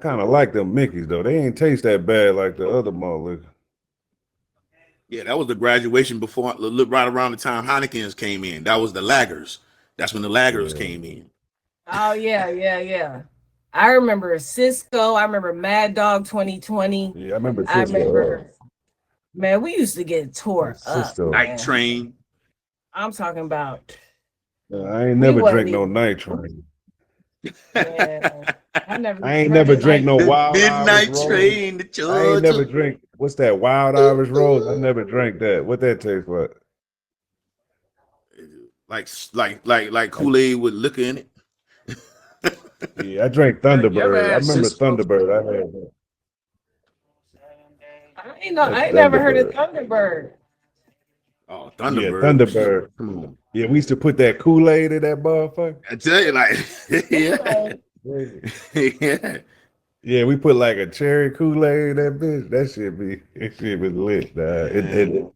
kind of like them Mickeys though. They ain't taste that bad like the other malt liquor. Yeah, that was the graduation before, right around the time Heineken's came in. That was the lagers. That's when the lagers Yeah, came in. Oh yeah. I remember Cisco. I remember Mad Dog 2020. yeah. I remember I Cisco. remember, man, we used to get tore up, Cisco. Night man. Train. I'm talking about I ain't we never wasn't drink no even, nitro. man. I never I even ain't heard never of drink night. no The Wild Irish Midnight Rose. Train, the I ain't never Georgia. drink. What's that Wild Irish Rose? I never drank that. What that taste like? Like I, Kool-Aid with liquor in it. yeah, I drank You ever Thunderbird. I had remember Cisco? Thunderbird. I had that. I That ain't never heard of Thunderbird. Thunderbird. Oh, Yeah, Thunderbird. Thunderbird. Come on. Yeah, we used to put that Kool-Aid in that motherfucker. I tell you, like, yeah. Kool-Aid. Yeah. Yeah, we put like a cherry Kool-Aid in that bitch. That shit was lit. Man.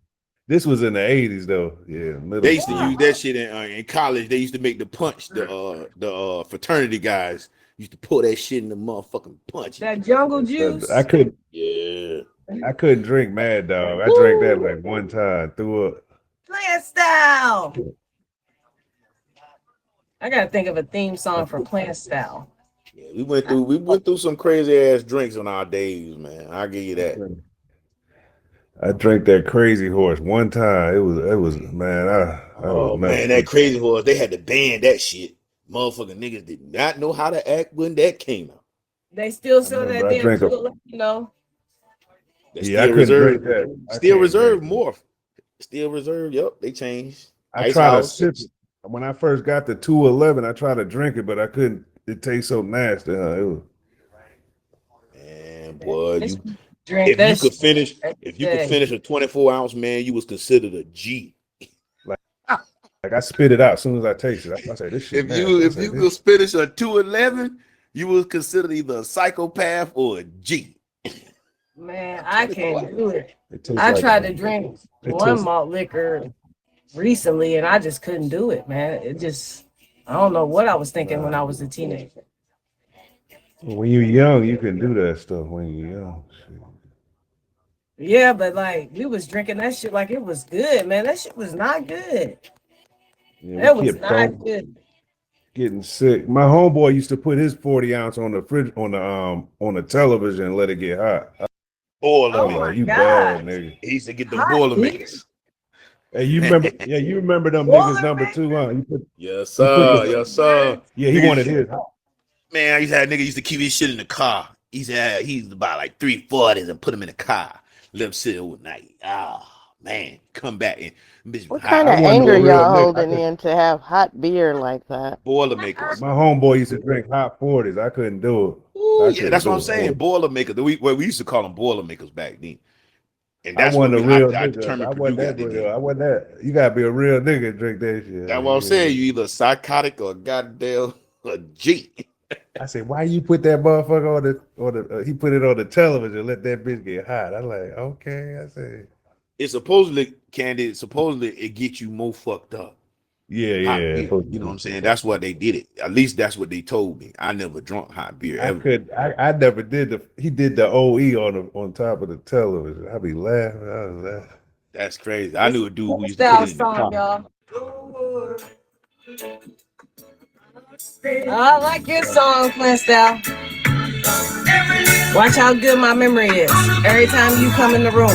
This was in the 80s though. Yeah, middle They used to school. use that shit in college. They used to make the punch. The fraternity guys used to pour that shit in the motherfucking punch. That jungle I juice. couldn't Yeah. I couldn't drink Mad Dog. I drank that Woo! like one time, threw up. Plant style. I gotta think of a theme song for Plant Style. Yeah, we went through some crazy ass drinks on our days, man. I'll give you that. I drank that Crazy Horse one time. It was man, I was Oh man, messed that up. crazy horse, they had to ban that shit. Motherfucking niggas did not know how to act when that came out. They still I sell remember that I damn drank a tool, you know. They yeah, I still couldn't drink reserve, that. I still can't drink reserve it. more. Still reserve. Yep, they changed. I Ice tried to House. sip it. When I first got the 211, I tried to drink it, but I couldn't. It tastes so nasty. Huh? It was Man, boy, I used you to drink if you that could shit finish, every if you could day. finish a 24-ounce, man, you was considered a G. like like I spit it out as soon as I tasted it. I said, this shit If nasty. you I if said, you this could finish a 211, you was considered either a psychopath or a G. Man, I 24 can't do it. it tastes I like tried to drink it one tastes malt liquor recently and I just couldn't do it, man. It just I don't know what I was thinking when I was a teenager. when you're young, you can do that stuff when you're young. Shit. Yeah, but like we was drinking that shit like it was good, man. That shit was not good. Yeah, we That was kept not throwing good. getting sick. My homeboy used to put his 40 ounce on the fridge on the television and let it get hot. I Oh was like, my Boilermakers. you god. bad nigga. He used to get them Hot beer. Boilermakers. Hey, you remember? Yeah, you remember them niggas number Boilermaker. two, huh? Yes, You put sir. the Yes, sir. yeah. He wanted Niggas, his hot. man, I used to have nigga used to keep his shit in the car. He used to buy like 340s and put them in the car. Let them sit overnight. Ah, man. Come back and bitch was What kind I of hot. wasn't no anger real y'all nigga. holding in to have hot beer like that? Boilermakers. My homeboy used to drink hot 40s. I couldn't do it. Ooh, I yeah, couldn't that's what I'm do saying. it. Boilermakers. We used to call them Boilermakers back then. And I that's where wasn't a we I, real I nigga. determined I wasn't Purdue got that their real. name. I wasn't that. You gotta be a real nigga to drink that That's what I'm saying. shit. You either psychotic or goddamn a G. I said, why you put that motherfucker on the? He put it on the television. And let that bitch get hot. I'm like, okay. I said, It's supposedly candid. Supposedly it gets you more fucked up. yeah, Hot yeah. beer. You know what I'm saying? That's why they did it. At least that's what they told me. I never drunk hot beer I ever. could. I never did the. He did the OE on top of the television. I be laughing. I was laughing. That's crazy. I This knew is a dude who a used to put style it in the song, car. y'all. I like your song, Plant Style. Watch how good my memory is. Every time you come in the room,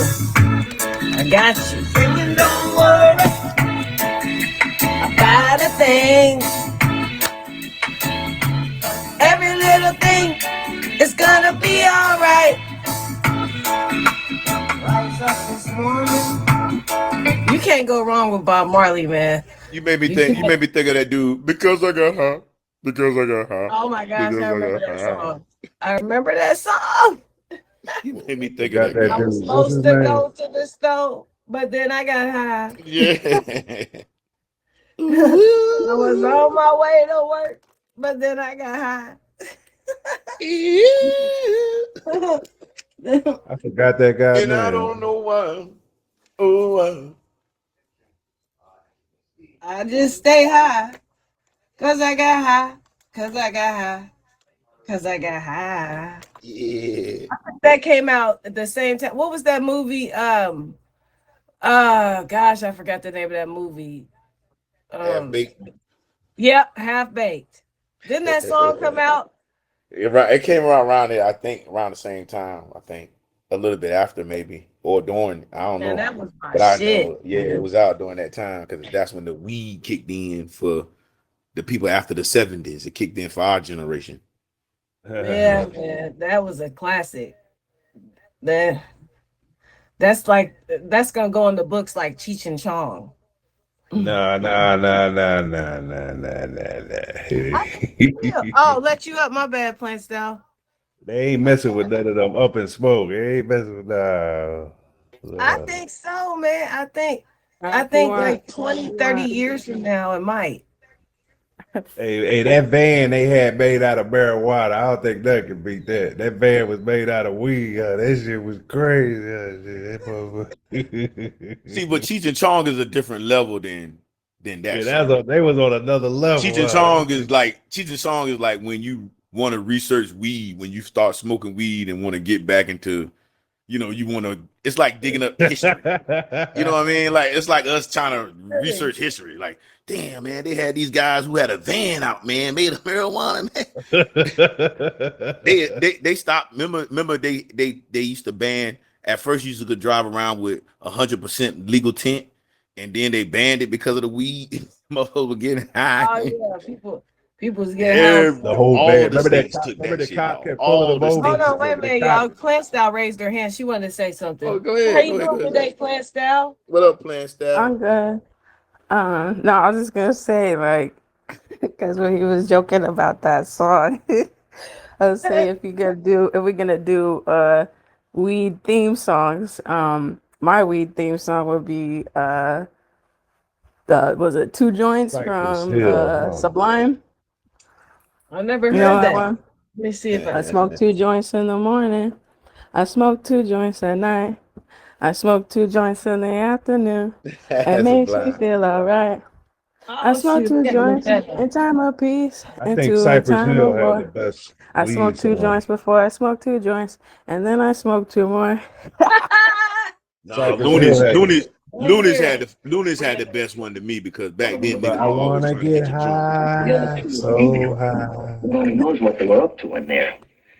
I got you. Don't worry about a thing. Every little thing is gonna be alright. Rise up this morning. You can't go wrong with Bob Marley, man. You made me You think. You can't. made me think of that dude because I got high. Because I got high. Oh my gosh, Because I I remember got that high. song. I remember that song. You made me think of Forgot that that I guy. was dude. What's supposed his to name? go to the store, but then I got high. Yeah. I was on my way to work, but then I got high. I forgot that guy's And I don't name. know why. Oh, why. I just stay high, cause I got high, cause I got high, Cause I got high. Yeah. That came out at the same time. What was that movie? Gosh, I forgot the name of that movie. Half baked. Yep, Half Baked. Didn't that song come out? It came around there, I think, around the same time. I think a little bit after, maybe, or during. I don't Man, know, that was my but I shit. know, yeah, it was out during that time because that's when the weed kicked in for the people after the 70s. It kicked in for our generation. Yeah, man, that was a classic. That that's gonna go in the books like Cheech and Chong. Nah. Oh, let you up. My bad, Plant Style. They ain't messing with none of them up in smoke. They ain't messing with I think so, man. I think You want like 20, 30 years from now it might. Hey, that van they had made out of marijuana. I don't think that could beat that. That van was made out of weed. That shit was crazy. See, but Cheech and Chong is a different level than that Yeah, song. they was on another level. Cheech and Chong is like when you want to research weed, when you start smoking weed and want to get back into, you want to. It's like digging up history. You know what I mean? Like it's like us trying to research history. Like, damn, man, they had these guys who had a van out, man, made of marijuana, man. They stopped. Remember they used to ban. At first, you could drive around with 100% legal tint, and then they banned it because of the weed. Motherfuckers were getting high. Oh yeah, people was getting high. The whole All van. the Remember that? states took Remember that the shit cop off. kept pulling All them the over. Hold states. on, wait a The minute, cop. y'all. Plant Style raised her hand. She wanted to say something. Oh, go How ahead. you Go ahead. Go doing ahead. today, Plant Style? What up, Plan Staff? I'm good. No, I was just gonna say, like, because when he was joking about that song, I was saying if we're gonna do weed theme songs, my weed theme song would be was it Two Joints Cypress from Hill. Sublime? I never You know heard that that. one? Let me see if I I smoke 2 joints in the morning. I smoke 2 joints at night. I smoke 2 joints in the afternoon. It That's a makes me blind. feel alright. I oh smoke shoot, two I gotta look joints that up. in time of peace I and think two in Cypress time Hill of had the war. best I weed smoke two song. joints before I smoke 2 joints, and then I smoke 2 more. No, Cypress Hill had the. Lunis had the best one to me because back then But niggas I was always wanna trying to get hit your joint. high, so high. Nobody knows what they were up to in there.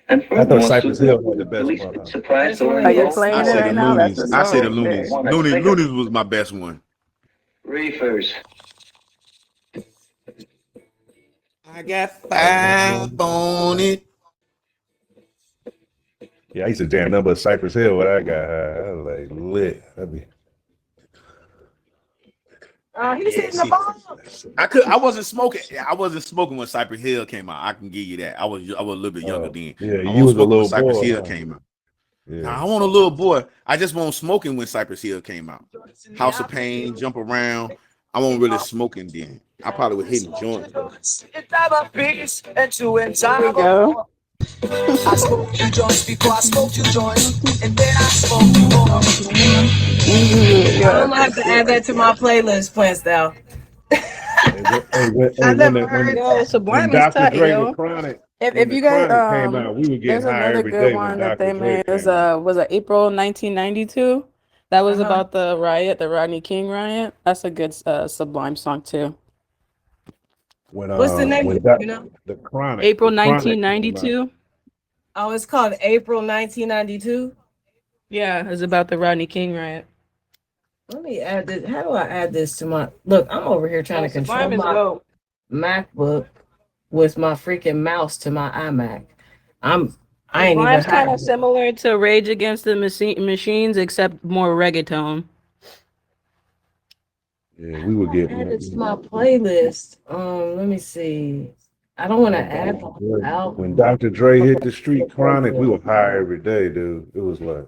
And I thought furthermore, Cypress Susan Hill had the was best released one. with Huh? surprise Which one story Are is you all this? I playing it say the right now? That's Loonies. the I say song the right there. Loonies. One Looney expected. Loonies was my best one. Reefers. I got five on it. Yeah, I used to jam number Cypress Hill when I got high. I was like lit. That'd be. He's Yeah, hitting the see, ball. I wasn't smoking. I wasn't smoking when Cypress Hill came out. I can give you that. I was a little bit younger then. Yeah, I you wasn't was a smoking when little Cypress boy, Hill huh? came out. Yeah. Now I want a little boy. I just won't smoking when Cypress Hill came out. House Yeah. of Pain, Jump Around. I won't really smoking then. I probably was hitting joints though. Here we go. I smoke 2 joints before I smoke 2 joints, and then I smoke more. Yeah. I'm gonna have to add that to my playlist, Plant Style. I never heard Yo, that. When Sublime is Dr. tight, Dre yo. with Chronic, If when the you guys Chronic came out, we would get there's high another every good day when one that Dr. they Dre made. It came out. was April 1992. That was Uh-huh. about the riot, the Rodney King riot. That's a good Sublime song too. What's the name of it? You know? April The Chronic came out. 1992. Oh, it's called April 1992. Yeah, it's about the Rodney King riot. Let me add this. How do I add this to my look? I'm over here trying to control Sublime is my dope. MacBook with my freaking mouse to my iMac. I ain't even Sublime's kind of hiding it. similar to Rage Against the Machines, except more reggaeton. Yeah, we would get Add this to my playlist. Let me see. I don't want to add the whole when album. Dr. Dre hit the street Chronic, we were high every day, dude. It was like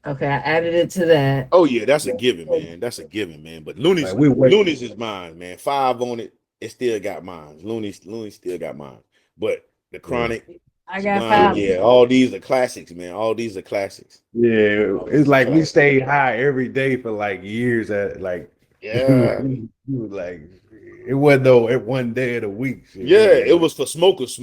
Okay, I added it to that. Oh yeah, that's a given, man. That's a given, man. But Loonies, we wait. Loonies is mine, man. 5 on it. It still got mine. Loonies still got mine. But the Chronic, I got Sublime, 5. yeah, all these are classics, man. All these are classics. Yeah, it's like we stayed high every day for like years. At like, Yeah, we was like, it wasn't no one day of the week. Shit. yeah. It was for smokers.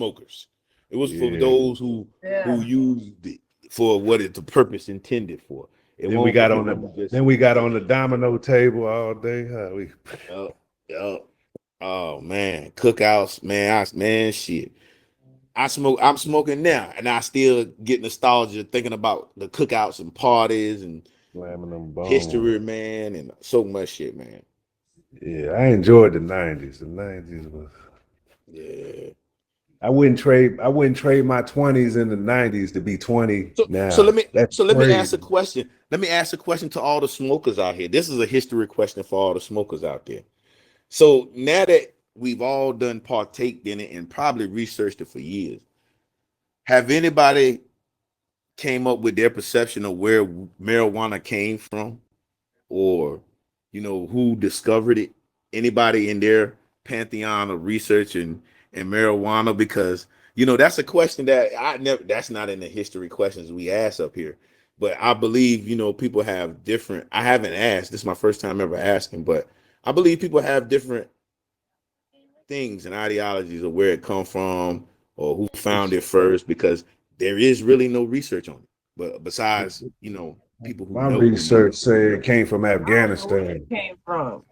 It was for Yeah. those who Yeah. used it for what it's the purpose intended for. It Then we won't for got on people the who just then we got on the domino table all day. Huh? yup, yup. Oh man, cookouts, man, man, shit. I'm smoking now, and I still get nostalgia thinking about the cookouts and parties and Slamming them bones. history, man, and so much shit, man. Yeah, I enjoyed the '90s. The '90s was. Yeah. I wouldn't trade my 20s in the '90s to be 20 So now. That's let me ask a crazy. question. Let me ask a question to all the smokers out here. This is a history question for all the smokers out there. So now that we've all done partaked in it and probably researched it for years, have anybody came up with their perception of where marijuana came from, or who discovered it? Anybody in their pantheon of research and marijuana? Because that's a question that I never, that's not in the history questions we ask up here, but I believe people have different. I haven't asked, this is my first time ever asking, but I believe people have different things and ideologies of where it come from or who found it first, because there is really no research on it, but besides people who My know who know. research said it came from I don't know where it Afghanistan. came from.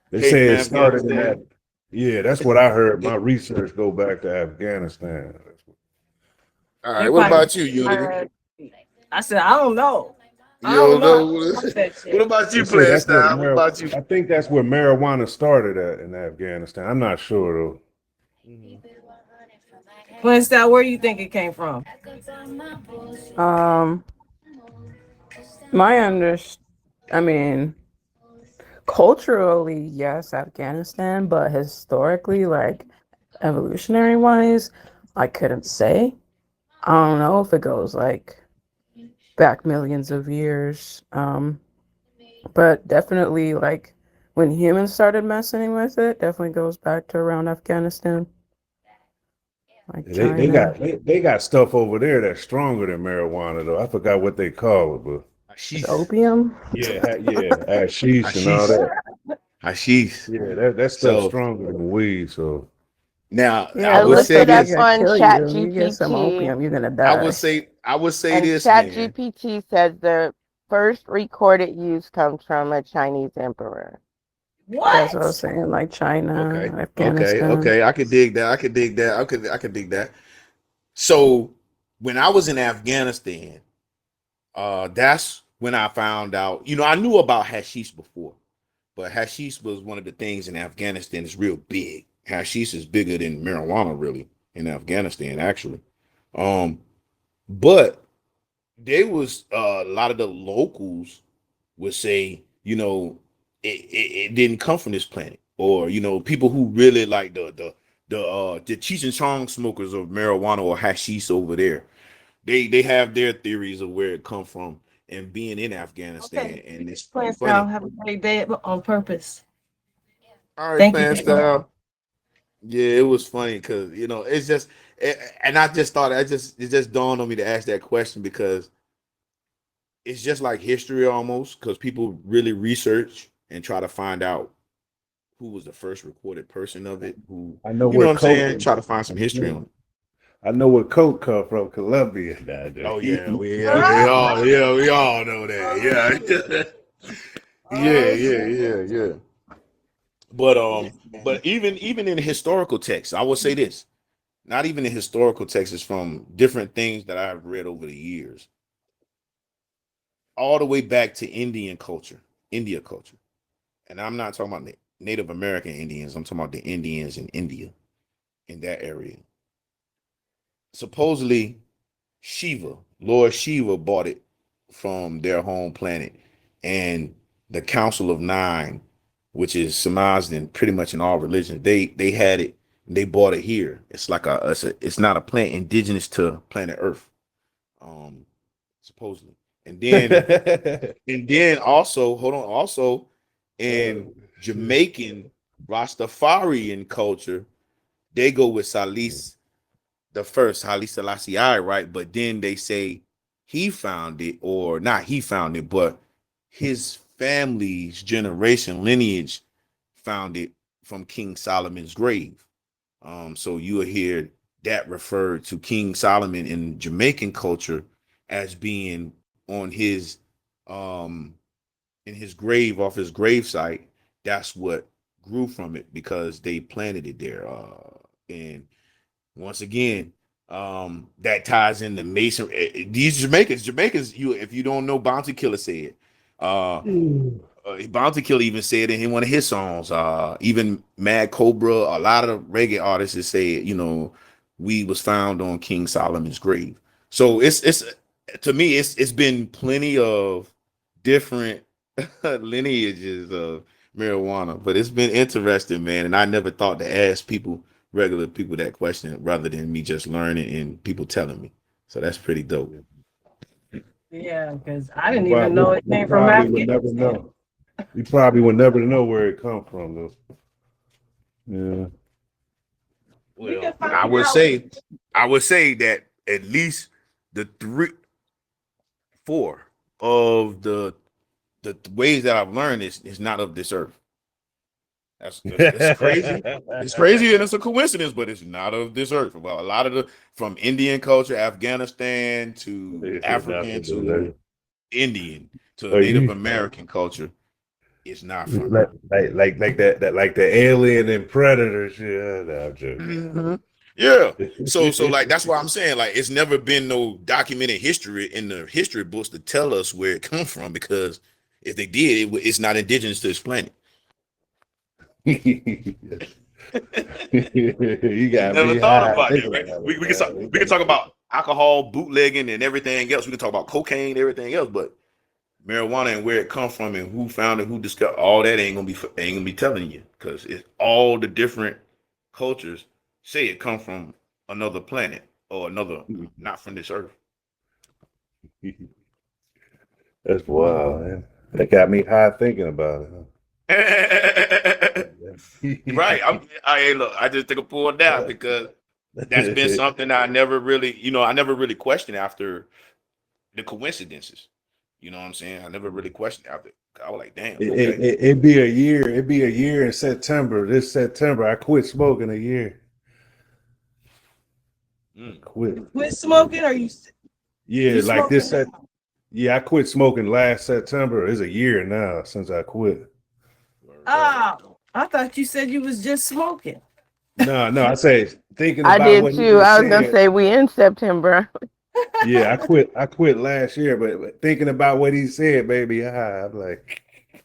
They Came say from it started in Afghanistan. that. Yeah, that's what I heard. My research go back to Afghanistan. All right, It what probably about you, Unity? I said, I don't know. I You don't don't know. I know. watch that What shit. about They you, say playing that's where style? What about you? I think that's where marijuana started at in Afghanistan. I'm not sure though. Mhm. Playing style, where do you think it came from? Um, my under, I mean, culturally, yes, Afghanistan, but historically, like evolutionary wise, I couldn't say. I don't know if it goes like back millions of years. But definitely like when humans started messing with it, definitely goes back to around Afghanistan, like China. They got stuff over there that's stronger than marijuana though. I forgot what they call it, but It's Hashish. opium. yeah, hashish and all Hashish. that. Hashish. Yeah, that stuff's So stronger than weed. So now I I Yeah, would that looked say it stuff up is this. gonna on kill you. If you get some ChatGPT, opium, you're gonna I die. would say I would say and this, man. ChatGPT says the first recorded use comes from a Chinese emperor. That's what I was What? saying, like China, Okay. Okay. Afghanistan. Okay. I could dig that. I could dig that. I could dig that. So when I was in Afghanistan, that's when I found out. I knew about hashish before, but hashish was one of the things in Afghanistan is real big. Hashish is bigger than marijuana, really, in Afghanistan, actually. Um, but they was a lot of the locals would say, it didn't come from this planet, or people who really like the Cheech and Chong smokers of marijuana or hashish over there. They have their theories of where it come from and being in Afghanistan, Okay. and it's Playing style, funny. have a great day on purpose. All right, Thank you fan for sharing. style. Yeah, it was funny because it's just, and I just thought it just dawned on me to ask that question because it's just like history almost, because people really research and try to find out who was the first recorded person of it, who, I know you know where what I'm coke. saying, try to find some history on it. I know where coke come from. Colombia. Nah, Oh yeah, dude. we all know that. Yeah. Oh Yeah. But even in historical texts, I will say this. Not even in historical texts, from different things that I've read over the years, all the way back to India culture. And I'm not talking about Native American Indians. I'm talking about the Indians in India, in that area. Supposedly, Lord Shiva bought it from their home planet, and the Council of Nine, which is surmised in pretty much in all religions, they had it. They bought it here. It's like it's not a plant indigenous to planet Earth, um, supposedly. And then also, hold on, also in Jamaican Rastafarian culture, they go with Salis the first, Haile Selassie I, right? But then they say he found it, or not he found it, but his family's generation lineage found it from King Solomon's grave. So you will hear that referred to King Solomon in Jamaican culture as being on his in his grave, off his grave site. That's what grew from it because they planted it there. And once again, that ties in the Mason. These Jamaicans, you if you don't know, Bounty Killer said, Bounty Killer even said in one of his songs, even Mad Cobra, a lot of reggae artists have said, we was found on King Solomon's grave. So it's to me, it's been plenty of different lineages of marijuana, but it's been interesting, man. And I never thought to ask regular people that question rather than me just learning and people telling me. So that's pretty dope. Yeah, because I didn't even know it came from probably would never Afghanistan. know. You probably would never know where it come from, though. Yeah. Well, I would say that at least the 4 of the ways that I've learned is not of this earth. That's crazy. It's crazy and it's a coincidence, but it's not of this earth. Well, a lot of from Indian culture, Afghanistan to African to Indian to Native American culture, it's not from like the alien and predator shit. No, I'm joking. Mm-hmm. Yeah. So like that's why I'm saying like it's never been no documented history in the history books to tell us where it comes from, because if they did, it's not indigenous to this planet. You got Never me thought high. about that, right? We can talk about alcohol, bootlegging, and everything else. We can talk about cocaine, everything else, but marijuana and where it come from and who found it, who discovered all that ain't gonna be telling you, because it's all the different cultures say it come from another planet or another, not from this earth. That's wild, man. That got me high thinking about it. Huh? Right. I just took a pull down because that's been something I never really, I never really questioned after the coincidences. You know what I'm saying? I never really questioned after. I was like, damn. Okay. It'd be a year. It'd be a year in September. This September, I quit smoking a year. Quit smoking? Or you? Yeah, like this. Yeah, I quit smoking last September. It's a year now since I quit. Oh, I thought you said you was just smoking. No, I say thinking I about did what too. I was gonna say we in September. Yeah, I quit last year, but thinking about what he said, baby, I'm like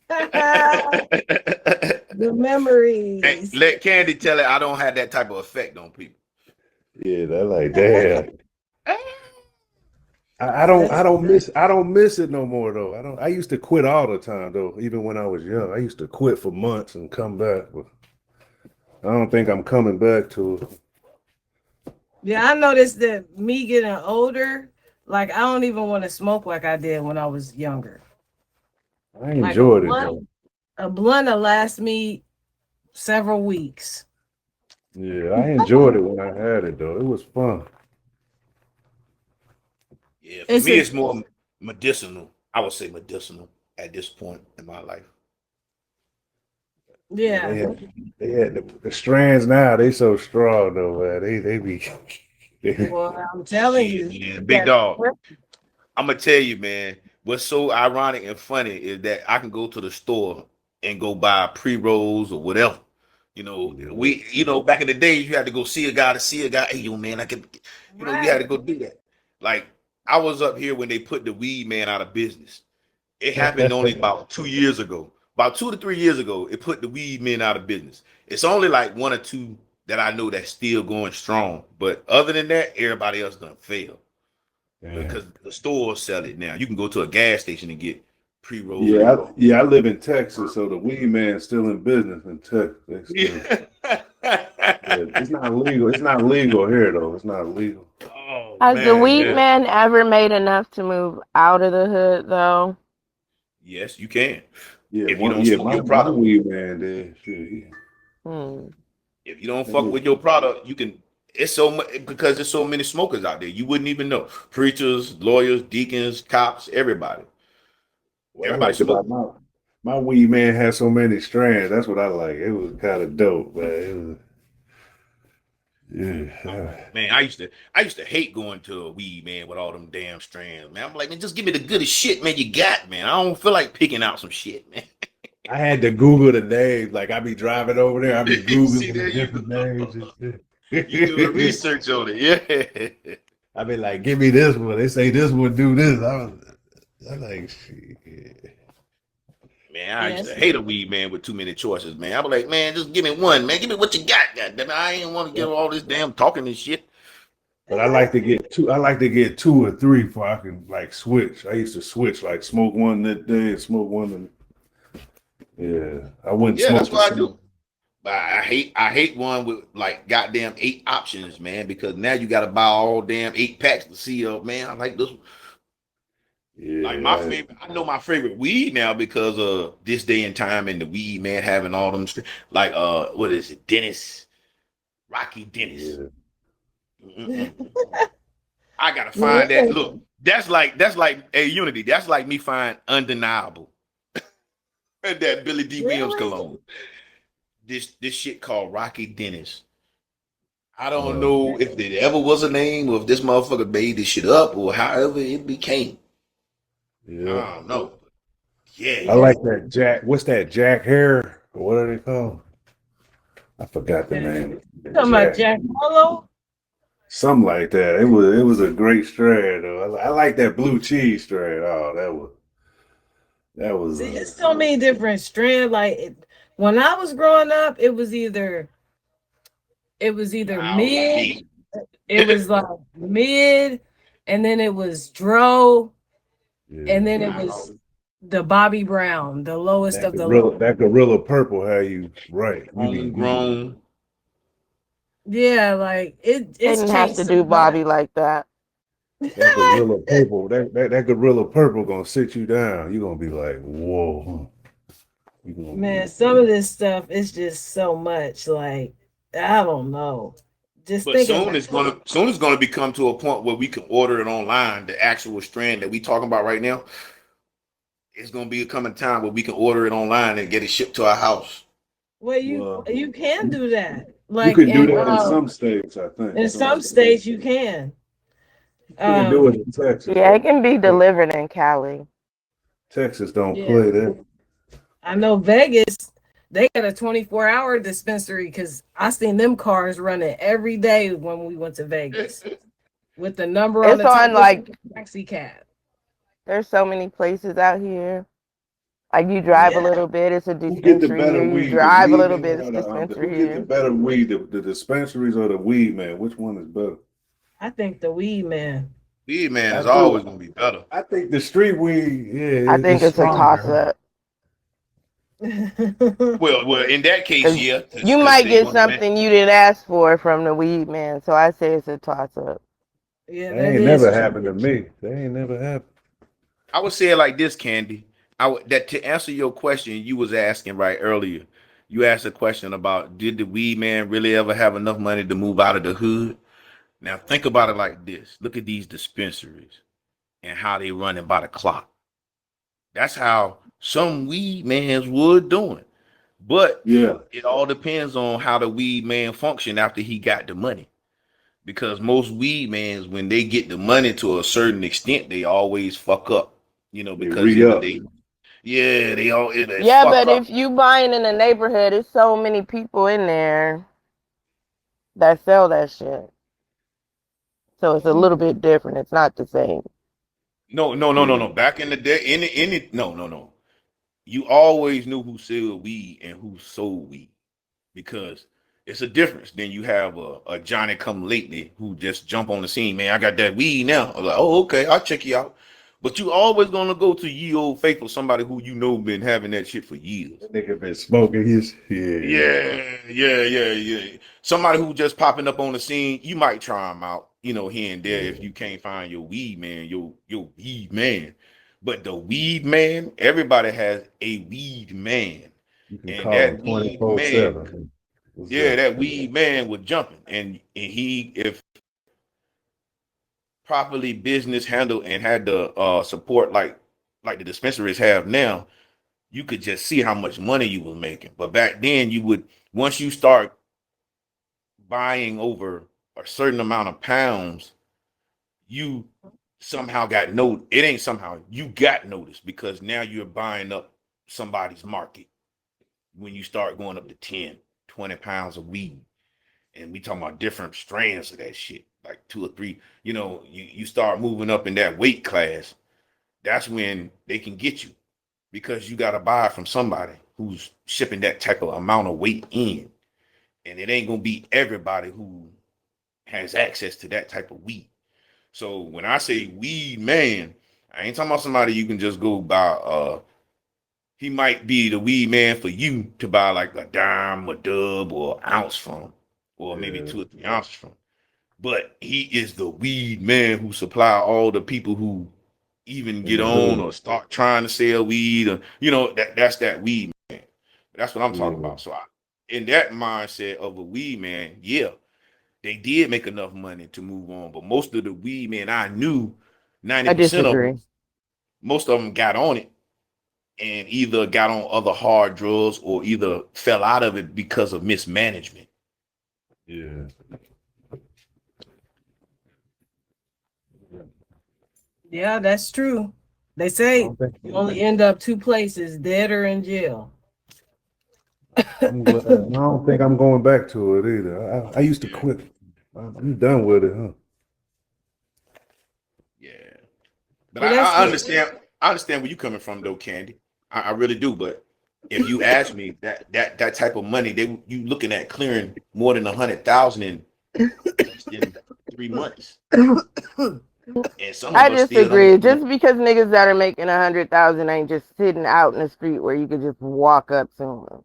the memories. Hey, let Candy tell it I don't have that type of effect on people. Yeah, they're like, damn. I don't miss it no more though. I used to quit all the time though, even when I was young. I used to quit for months and come back, but I don't think I'm coming back to it. Yeah, I noticed that me getting older, like I don't even want to smoke like I did when I was younger. I enjoyed it though. A blunt will last me several weeks. Yeah, I enjoyed it when I had it though. It was fun. Yeah, for me it's more medicinal. I would say medicinal at this point in my life. Yeah. They had the strands now, they so strong though, man. They be Well, I'm telling you. Yeah, big dog. I'm gonna tell you, man, what's so ironic and funny is that I can go to the store and go buy pre-rolls or whatever. Back in the days, you had to go see a guy to see a guy. Hey, yo, man, I can, you had to go do that. Like, I was up here when they put the weed man out of business. It happened only about 2 years ago. About 2 to 3 years ago, it put the weed men out of business. It's only like 1 or 2 that I know that's still going strong. But other than that, everybody else done failed. Because the stores sell it now. You can go to a gas station and get pre-rolls. I live in Texas, so the weed man's still in business in Texas. It's not legal. It's not legal here though. It's not legal. Oh, Has the weed man ever made enough to move out of the hood though? Yes, you can. Yeah, if you don't smoke your product. Weed man did. If you don't fuck with your product, you can. It's so much because there's so many smokers out there. You wouldn't even know. Preachers, lawyers, deacons, cops, everybody. What I liked about my weed man had so many strands. That's what I like. It was kind of dope, man. Yeah. Man, I used to hate going to a weed man with all them damn strands, man. I'm like, man, just give me the goodest shit, man, you got, man. I don't feel like picking out some shit, man. I had to Google the names. Like I be driving over there, I be See, Googling the there you different names go. and You doing shit. research on it, yeah. I be like, give me this one. They say this one do this. I'm like, shit. Man, I used to Yes. hate a weed man with too many choices, man. I was like, man, just give me one, man. Give me what you got, goddamn it. I ain't want to get all this damn talking and shit. But I like to get two. I like to get two or three before I can like switch. I used to switch, like smoke one that day and smoke one. Yeah, I wouldn't Yeah, smoke that's the what I same. do. But I hate one with like goddamn 8 options, man, because now you gotta buy all damn 8 packs to see man. I like this one. Like my Yeah, favorite, I know my favorite weed now because of this day and time and the weed man having all them like what is it, Dennis, Rocky Dennis. yeah. Mm-mm-mm. I gotta Yeah, find that. Look, that's like a Unity. That's like me find undeniable. And that Billy D. Williams really? cologne. This shit called Rocky Dennis. I don't Uh, know if there ever was a name or if this motherfucker made this shit up or however it became. yeah. I don't know. I Yeah. like that Jack. What's that Jack Hair? Or what are they called? I forgot the Yeah. name. Talking about Jack. Jack Harlow? Something like that. It was a great strand though. I like that blue cheese strand. Oh, that was See, it's so many different strands. When I was growing up, it was either Wow, mid, me. it was like mid, and then it was Dro, and yeah. then it was the Bobby Brown, the lowest of the low. That gorilla purple. How you right? You Homegrown. Yeah, like it's Didn't have changed to so do much. Bobby like that. that gorilla purple. That gorilla purple gonna sit you down. You gonna be like, whoa. You gonna Man, be some of this stuff is just so much. Like, I don't know. Just But thinking soon back. it's gonna become to a point where we can order it online. The actual strand that we talking about right now, it's gonna be coming time where we can order it online and get it shipped to our house. Well, you well. you can do that. You Like can do that in some states. I think in some some states. states you can. You can do Um, it in Texas Yeah, it though. can be delivered in Cali. Texas don't yeah. play that. I know Vegas, they got a 24-hour dispensary because I seen them cars running every day when we went to Vegas with the number on It's the top. on Looks like like a taxi cab. there's so many places out here. Like you drive a Yeah. little bit, it's a Who get the dispensary better here. You weed, the drive a weed little man bit, or it's who dispensary get the here. better weed, the dispensaries or the weed man? Which one is better? I think the weed man. Weed man I is always do. gonna be better. I think the street weed, I yeah, think it's it's a toss stronger. up. Well, in that case, Cause yeah, you because might they get want to man. something you didn't ask for from the weed man. So I say it's a toss up. Yeah, That that ain't is never true. happened to me. That ain't never happened. I would say it like this, Candy. I would that to answer your question you was asking right earlier. You asked a question about did the weed man really ever have enough money to move out of the hood? Now think about it like this. Look at these dispensaries and how they running by the clock. That's how some weed mans would doing. But Yeah, it all depends on how the weed man function after he got the money. Because most weed mans, when they get the money to a certain extent, they always fuck up. they Because re either up. they, yeah, they all either Yeah, fuck but up. if you buying in a neighborhood, there's so many people in there that sell that shit. So it's a little bit different. It's not the same. No, no, no, no, no. Back in the day, any, no, no, no. You always knew who sold weed and who sold weed because it's a difference. Then you have a Johnny come lately who just jump on the scene. Man, I got that weed now. I'm like, oh, okay, I'll check you out. But you always gonna go to ye old faithful, somebody who you know been having that shit for years. That nigga been smoking his yeah. Yeah. Somebody who just popping up on the scene, you might try them out, here and there if Yeah. you can't find your weed man, your weed man. But the weed man, everybody has a weed man, You can and call him that weed man, 24/7. What's yeah, up? that weed man was jumping, and he if properly business handled and had the support like the dispensaries have now, you could just see how much money you was making. But back then, you would once you start buying over a certain amount of pounds, you somehow got noticed. It ain't somehow, you got noticed because now you're buying up somebody's market when you start going up to 10, 20 pounds of weed. And we talking about different strands of that shit, like 2 or 3. You start moving up in that weight class. That's when they can get you because you got to buy from somebody who's shipping that type of amount of weight in. And it ain't going to be everybody who has access to that type of weed. So when I say weed man, I ain't talking about somebody you can just go buy. He might be the weed man for you to buy like a dime, a dub, or an ounce from, or maybe 2 or 3 ounces from. But he is the weed man who supply all the people who even get on or start trying to sell weed, or that's that weed man. That's what I'm talking about. So in that mindset of a weed man, yeah, they did make enough money to move on. But most of the weed men I knew, 90% I of disagree. them, most of them got on it and either got on other hard drugs or either fell out of it because of mismanagement. Yeah. Yeah, that's true. They I say don't think, you only end up 2 places, dead or in jail. I'm glad. I don't think I'm going back to it either. I used to quit. I'm done with it, huh? Yeah. But Well, I, that's I good. understand. I understand where you coming from, though, Candy. I really do. But if you ask me that type of money, you looking at clearing more than 100,000 in less than 3 months, and some I of us still don't. disagree. Just because niggas that are making 100,000 ain't just sitting out in the street where you could just walk up to them.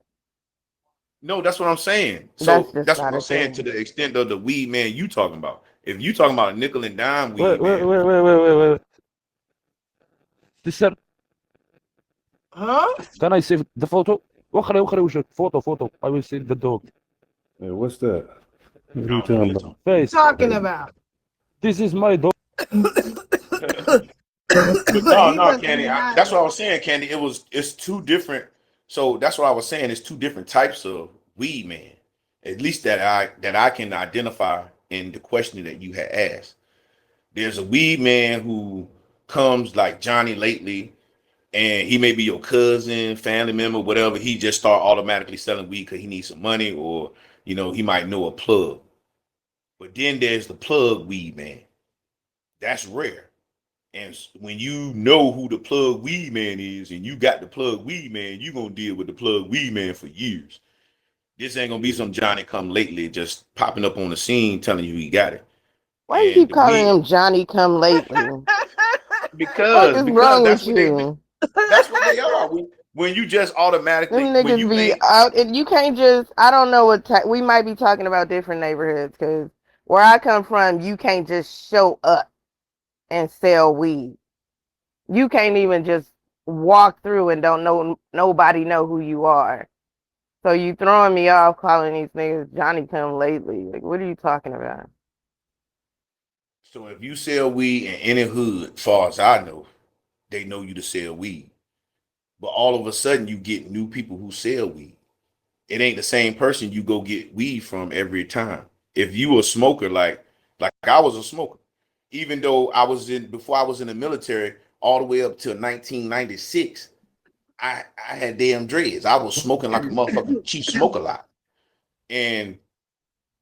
No, that's what I'm saying. That's So just that's what not I'm a saying to thing. the extent of the weed man you talking about. If you talking about a nickel and dime Wait, weed man, wait. Sister, Huh? can I see the photo? وخري وشك. Photo. I will see the dog. Yeah, what's that? What are I you don't know talking what about? What you Face. talking about? This is my dog. But He no, must Candy. be high. That's what I was saying, Candy. It's two different. So that's what I was saying. It's two different types of weed man. At least that I can identify in the question that you had asked. There's a weed man who comes like Johnny lately, and he may be your cousin, family member, whatever. He just start automatically selling weed because he needs some money, or he might know a plug. But then there's the plug weed man. That's rare. And when you know who the plug weed man is and you got the plug weed man, you're going to deal with the plug weed man for years. This ain't going to be some Johnny come lately just popping up on the scene telling you he got it. Why you And keep the calling weed, him Johnny come lately? What because is because wrong that's with what they you? that's what they are. When you just Them automatically, when niggas you be name, out, and you can't just. I don't know what we might be talking about different neighborhoods because where I come from, you can't just show up and sell weed. You can't even just walk through and don't know nobody know who you are. So you throwing me off calling these niggas Johnny come lately. Like, what are you talking about? so if you sell weed in any hood, far as I know, they know you to sell weed. But all of a sudden you get new people who sell weed. It ain't the same person you go get weed from every time. If you a smoker, like I was a smoker, even though before I was in the military, all the way up to 1996, I had damn dreads. I was smoking like a motherfucking chief smoker lot, and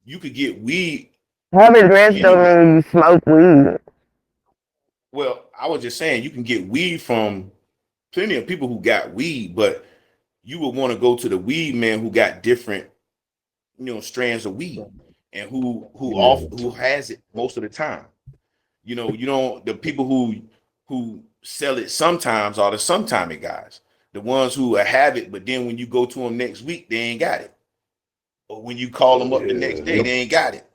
you could get weed Having dreads don't anywhere. mean you smoke weed. Well, I was just saying you can get weed from plenty of people who got weed, but you would want to go to the weed man who got different strands of weed and Yeah. who has it most of the time. You don't the people who sell it sometimes are the sometime guys. The ones who have it, but then when you go to them next week, they ain't got it. Or when you call them up the next day, Yeah. they ain't got it.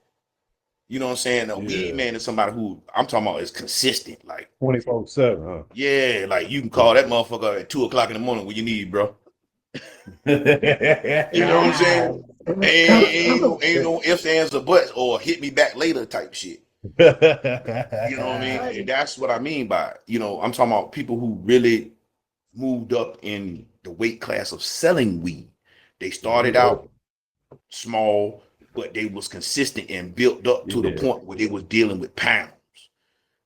You know what I'm saying? A weed Yeah. man is somebody who I'm talking about is consistent. Like, 24/7, huh? yeah, like you can call that motherfucker at 2 o'clock in the morning when you need, bro. You know what I'm saying? Ain't no ifs, ands, or buts, or hit me back later type shit. You know what I mean? And that's what I mean by, I'm talking about people who really moved up in the weight class of selling weed. They started out small, but they was consistent and built up to the point where they was dealing with pounds.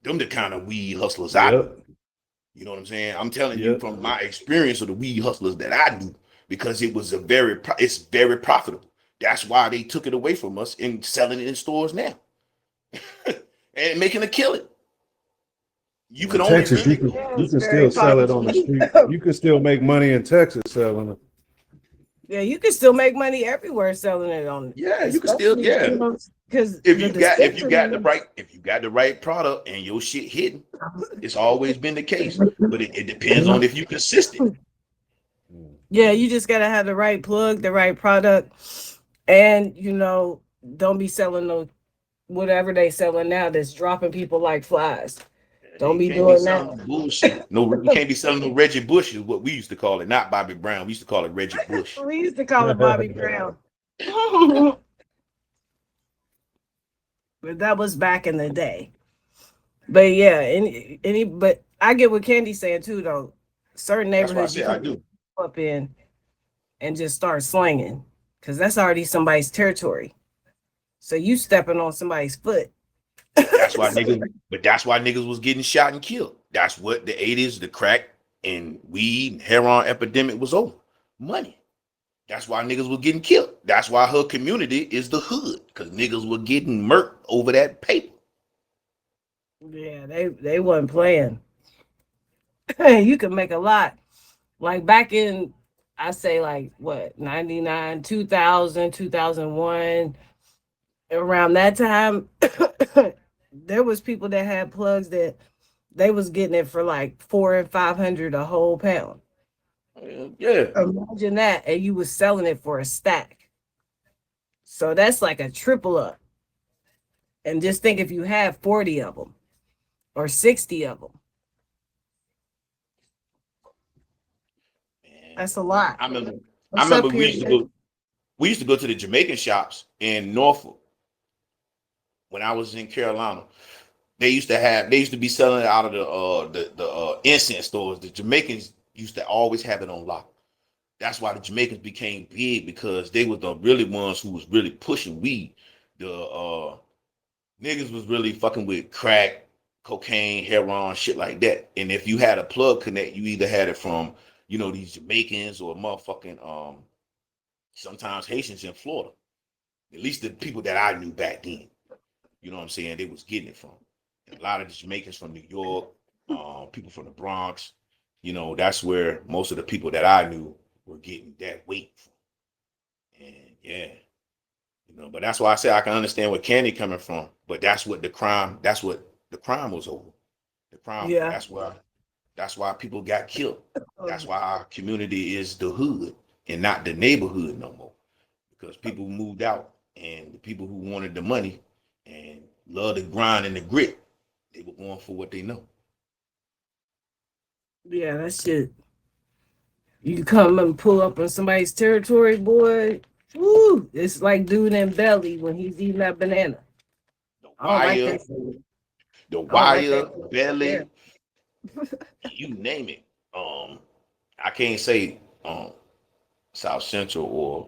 Them the kind of weed hustlers I know. You know what I'm saying? I'm telling you from my experience of the weed hustlers that I do, because it was it's very profitable. That's why they took it away from us and selling it in stores now and making a killing. You In could only Texas, really, you can still sell it on the street. You can still make money in Texas selling it. Yeah, you can still make money everywhere selling it on. Yeah, you can still, yeah. Because if you got the right product and your shit hitting, it's always been the case. But it depends on if you consistent. Yeah, you just gotta have the right plug, the right product, and don't be selling no whatever they selling now that's dropping people like flies. Don't be doing that. Bullshit. No, you can't be selling no Reggie Bush is what we used to call it, not Bobby Brown. We used to call it Reggie Bush. We used to call it Bobby Brown. But that was back in the day. But yeah, but I get what Candy's saying too, though. Certain neighborhoods you can do up in and just start slanging, because that's already somebody's territory. So you stepping on somebody's foot. That's why niggas was getting shot and killed. That's what the 80s, the crack and weed and heroin epidemic was over. Money. That's why niggas were getting killed. That's why her community is the hood, because niggas were getting murked over that paper. Yeah, they wasn't playing. You could make a lot. Like back in, I say like what, 99, 2000, 2001, around that time, there was people that had plugs that they was getting it for like $400 and $500 a whole pound. Yeah. Imagine that, and you was selling it for a stack. So that's like a triple up. And just think if you have 40 of them or 60 of them. That's a lot. I remember we used to go to the Jamaican shops in Norfolk when I was in Carolina. They used to be selling it out of the incense stores. The Jamaicans used to always have it on lock. That's why the Jamaicans became big, because they were the really ones who was really pushing weed. The niggas was really fucking with crack, cocaine, heroin, shit like that. And if you had a plug connect, you either had it from, these Jamaicans or motherfucking sometimes Haitians in Florida. At least the people that I knew back then. You know what I'm saying? They was getting it from. And a lot of the Jamaicans from New York, people from the Bronx, that's where most of the people that I knew were getting that weight from. And yeah. But that's why I say I can understand where Candy coming from. But that's what the crime was over. The crime, yeah. That's why people got killed. That's why our community is the hood and not the neighborhood no more. Because people moved out, and the people who wanted the money and love the grind and the grit, they were going for what they know. Yeah, that's shit. You come and pull up on somebody's territory, boy. Woo! It's like dude in Belly when he's eating that banana. The wire, Belly, yeah. You name it. I can't say South Central or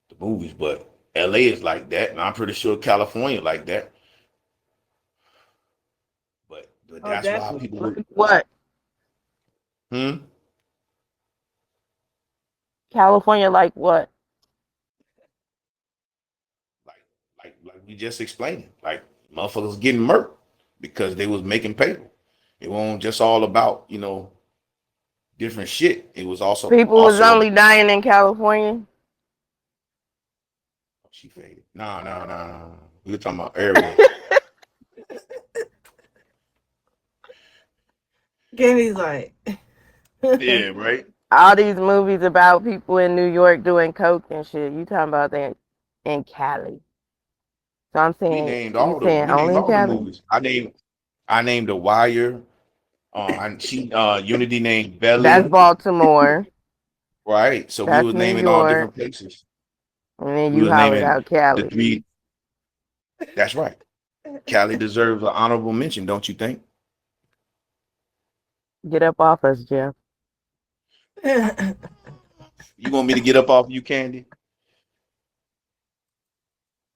the movies, but LA is like that, and I'm pretty sure California like that. But that's why people. What? California like what? Like we just explained, like motherfuckers getting murked because they was making paper. It wasn't just all about, different shit. It was also people was only dying in California. She faded. Nah. We were talking about area. Kenny's like, yeah, right. All these movies about people in New York doing coke and shit. You talking about that in Cali? So I'm saying, we named all the movies. I named The Wire. Unity named Belly. That's Baltimore. Right. So we was naming all different places. And then you hollered out Cali. The three. That's right. Cali deserves an honorable mention, don't you think? Get up off us, Jeff. You want me to get up off you, Candy?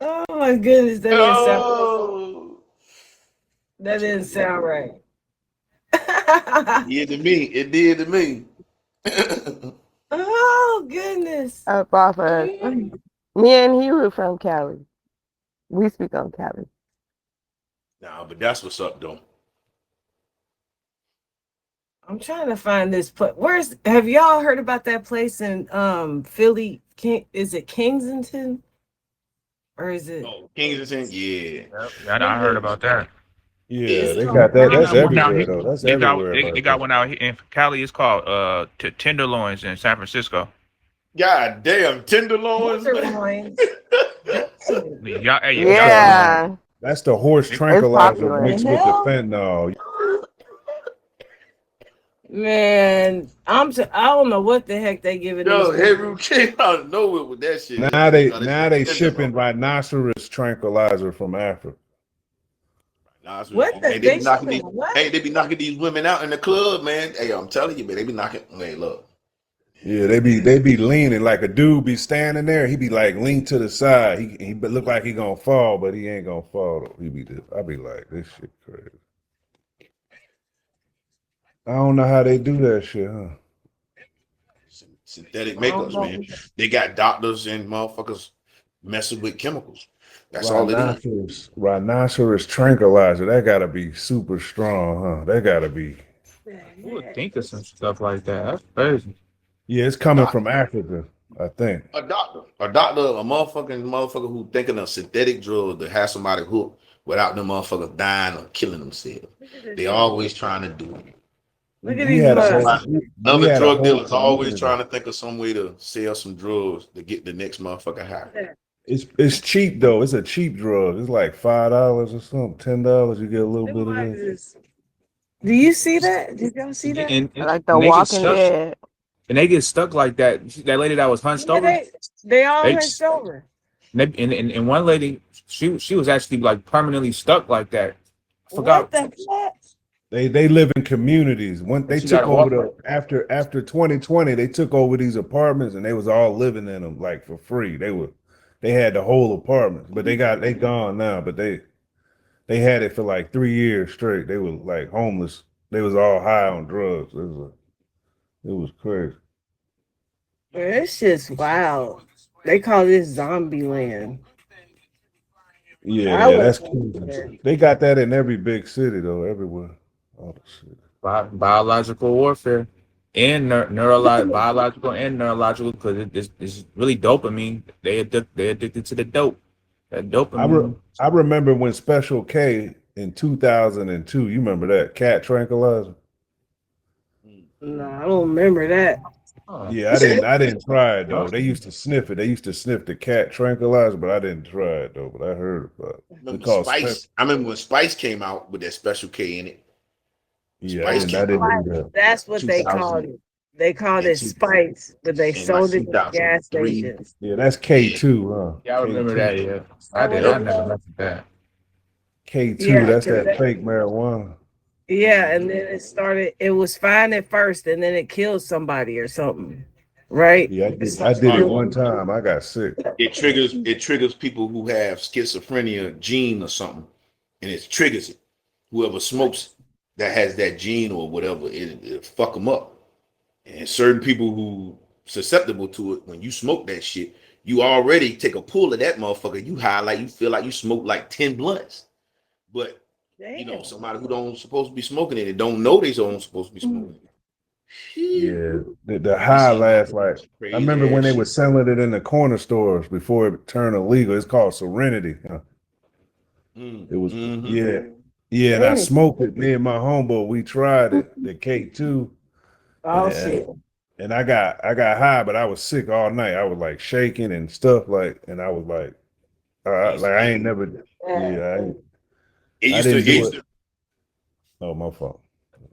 Oh my goodness, Oh, that didn't sound right. it did to me. It did to me. Oh goodness. Up off us. Me and Hero from Cali. We speak on Cali. Nah, but that's what's up, though. I'm trying to find this place. Have y'all heard about that place in Philly? Is it Kensington? Or is it Oh, Kensington, yeah. I heard about that. Yeah, it's they called got that. They That's got one Brown? out everywhere here. though. That's They got everywhere. they Like got that. one out here in Cali. It's called Tenderloins in San Francisco. God damn, tenderloins. Tenderloins. Y'all, hey, y'all Yeah, That's the horse they- it's tranquilizer popular. mixed with the fentanyl. Man, I don't know what the heck they giving these Yo, people. Hebrew came out of nowhere with that shit. Now they Call that now shit they tenderloin. shipping rhinoceros tranquilizer from Africa. Nah, it's What the hey, they shipping what? they be knocking these women out in the club, man. Hey, I'm telling you, man, they be knocking. Hey, look. Yeah, they be leaning like a dude be standing there. He be like lean to the side. He look like he gonna fall, but he ain't gonna fall though. I be like, this shit crazy. I don't know how they do that shit, huh? Synthetic I don't makeups, man. know. They got doctors and motherfuckers messing with chemicals. That's all it is. Rhinoceros tranquilizer. That gotta be super strong, huh? That gotta be. Who would think of some stuff like that? That's crazy. Yeah, it's A coming from doctor, Africa, I think. a motherfucker who thinking of synthetic drugs to have somebody hooked without them motherfuckers dying or killing themselves. They always trying to do it. Look at We these had a mugs. whole Somebody, we other had a drug whole dealers always community. trying to think of some way to sell some drugs to get the next motherfucker high. It's cheap though. It's a cheap drug. It's like $5 or something, $10. You get a little Them bit of mugs that. is- Do you see that? Did y'all see that? Like the And they get Walking stuck. Dead. And they get stuck like that. That lady that was hunched Yeah, over. they all They hunched over. and one lady, she was actually like permanently stuck like that. I What forgot. the heck? They live in communities. When And they she got took to over walk. the after 2020, they took over these apartments and they was all living in them like for free. They had the whole apartment, but they gone now. But they had it for like 3 years straight. They were like homeless. They was all high on drugs. It was crazy. It's just wild. They call this zombie land. Yeah, I yeah, was that's crazy. They got that in every big city though, everywhere. All the shit. Biological warfare and biological and neurological because it's really dopamine. They addicted to the dope. That dopamine. I remember when Special K in 2002. You remember that cat tranquilizer? no, I don't remember that. Oh, Yeah, I didn't try it though. They used to sniff it. They used to sniff the cat tranquilizer, but I didn't try it though. But I heard about it. It's Remember called Special. Spice? I remember when Spice came out with that special K in it. Yeah, Spice I came didn't out do that. That's what they 2000 called it. They called and it two Spice, but they in like sold it at gas 2003. stations. Yeah, that's Yeah. K2, huh? yeah, I remember K2. that. Yeah, I That did. what I it Yep. never was? messed with that. K2, Yeah, that's 'cause that fake marijuana. yeah, and Mhm. then it was fine at first, and then it killed somebody or something, right? Yeah, It's I not did it Uh, one time. I got sick. it triggers people who have schizophrenia gene or something, and it triggers it. Whoever smokes that has that gene or whatever, it fuck them up. And certain people who susceptible to it, when you smoke that shit, you already take a pull of that motherfucker. You high like you feel like you smoke like 10 blunts. But Damn. somebody who don't supposed to be smoking it and don't know they don't supposed to be smoking it. Yeah, the You be high seeing lasts like some I crazy remember when ass they were shit. selling it in the corner stores before it turned illegal. It's called Serenity. It was Mm-hmm. yeah, and I Serenity. smoked it. Me and my homeboy, we tried it, the K2, Oh and shit. and I got high, but I was sick all night. I was like shaking and stuff like, and I was like, I ain't never, Yeah. yeah, It I used to, didn't it do used it. to. Oh, my fault.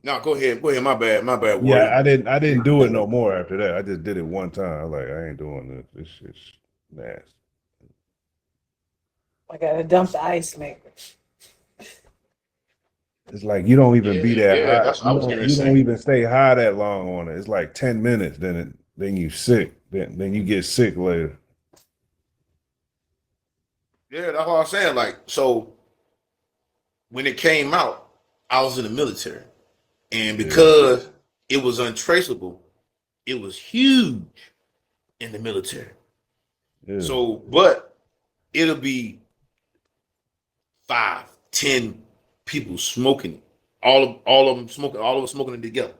No, go ahead. Go ahead. My bad, Yeah, Warrior. I didn't do it no more after that. I just did it one time. I was like, I ain't doing this. This shit's nasty. I gotta dump the ice maker. It's like you don't even Yeah, be that yeah, high. that's what I was gonna You don't say. even stay high that long on it. It's like 10 minutes. Then you sick. Then you get sick later. Yeah, that's what I'm saying. Like, so when it came out, I was in the military, and because it was untraceable, it was huge in the military. Yeah. So, but it'll be 5, 10 people smoking, all of them smoking, all of us smoking it together,